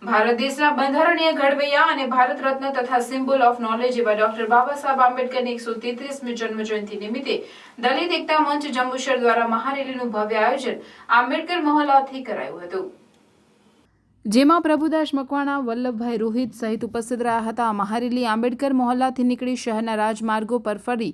ભારત દેશના બંધારણીય ઘડવૈયા અને ભારત રત્ન તથા સિમ્બોલ ઓફ નોલેજ એવા ડોક્ટર બાબા સાહેબ આંબેડકરની 133મી જન્મજયંતિ નિમિત્તે દલિત એકતા મંચ જંબુસર દ્વારા મહારેલીનું ભવ્ય આયોજન આંબેડકર મહોલ્લાથી કરાયું હતું, જેમાં પ્રભુદાસ મકવાણા, વલ્લભભાઈ રોહિત સહિત ઉપસ્થિત રહ્યા હતા. મહારેલી આંબેડકર મહોલ્લાથી નીકળી શહેરના રાજમાર્ગો પર ફરી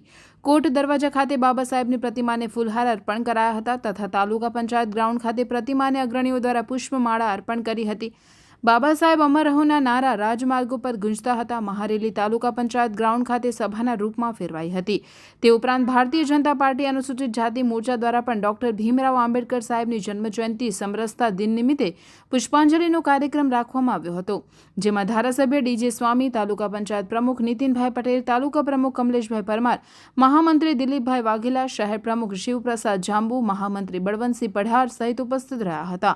કોટ દરવાજા ખાતે બાબા સાહેબની પ્રતિમાને ફૂલહાર અર્પણ કરાયા હતા તથા તાલુકા પંચાયત ગ્રાઉન્ડ ખાતે પ્રતિમાને અગ્રણીઓ દ્વારા પુષ્પમાળા અર્પણ કરી હતી. બાબા સાહેબ અમર રહોના નારા રાજમાર્ગો પર ગુંજતા હતા. મહારેલી તાલુકા પંચાયત ગ્રાઉન્ડ ખાતે સભાના રૂપમાં ફેરવાઈ હતી. તે ઉપરાંત ભારતીય જનતા પાર્ટી અનુસૂચિત જાતિ મોરચા દ્વારા પણ ડોક્ટર ભીમરાવ આંબેડકર સાહેબની જન્મજયંતિ સમરસતા દિન નિમિત્તે પુષ્પાંજલિનો કાર્યક્રમ રાખવામાં આવ્યો હતો, જેમાં ધારાસભ્ય ડીજે સ્વામી, તાલુકા પંચાયત પ્રમુખ નીતિનભાઈ પટેલ, તાલુકા પ્રમુખ કમલેશભાઈ પરમાર, મહામંત્રી દિલીપભાઈ વાઘેલા, શહેર પ્રમુખ શિવપ્રસાદ જાંબુ, મહામંત્રી બળવંતસિંહ પઢાર સહિત ઉપસ્થિત રહ્યા હતા.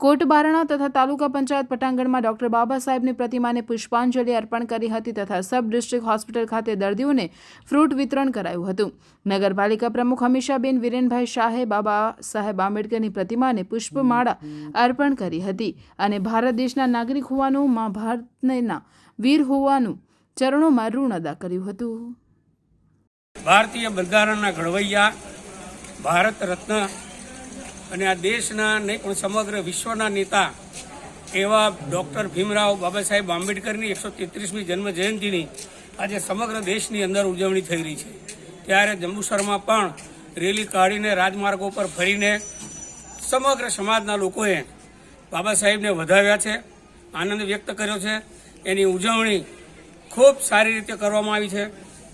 કોટ બારણા તથા તાલુકા પંચાયત પટાંગણમાં ડોક્ટર બાબા સાહેબની પ્રતિમાને પુષ્પાંજલિ અર્પણ કરી હતી તથા સબ ડિસ્ટ્રિક્ટ હોસ્પિટલ ખાતે દર્દીઓને ફ્રૂટ વિતરણ કરાયું હતું. નગરપાલિકા પ્રમુખ હમીશાબેન વિરેનભાઈ શાહે બાબા સાહેબ આંબેડકરની પ્રતિમાને પુષ્પમાળા અર્પણ કરી હતી અને ભારત દેશના નાગરિક હોવાનું, મા ભારતના વીર હોવાનું ચરણોમાં ઋણ અદા કર્યું હતું. ભારતીય બંધારણના ઘડવૈયા, ભારત રત્ન અને આ દેશના નહીં પણ સમગ્ર વિશ્વના નેતા એવા ડૉક્ટર ભીમરાવ બાબા સાહેબ આંબેડકરની 133મી જન્મજયંતિની આજે સમગ્ર દેશની અંદર ઉજવણી થઈ રહી છે. ત્યારે જંબુસરમાં પણ રેલી કાઢીને રાજમાર્ગો પર ફરીને સમગ્ર સમાજના લોકોએ બાબા સાહેબને વધાવ્યા છે, આનંદ વ્યક્ત કર્યો છે. એની ઉજવણી ખૂબ સારી રીતે કરવામાં આવી છે.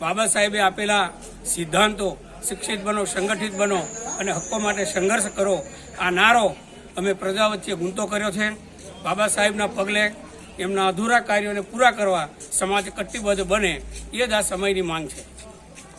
બાબા સાહેબે આપેલા સિદ્ધાંતો, શિક્ષિત બનો, સંગઠિત બનો અને હક્કો માટે સંઘર્ષ કરો, આ નારો અમે પ્રજા વચ્ચે ગૂંથતો કર્યો છે. બાબા સાહેબના પગલે એમના અધૂરા કાર્યોને પૂરા કરવા સમાજ કટિબદ્ધ બને એ જ આ સમયની માંગ છે.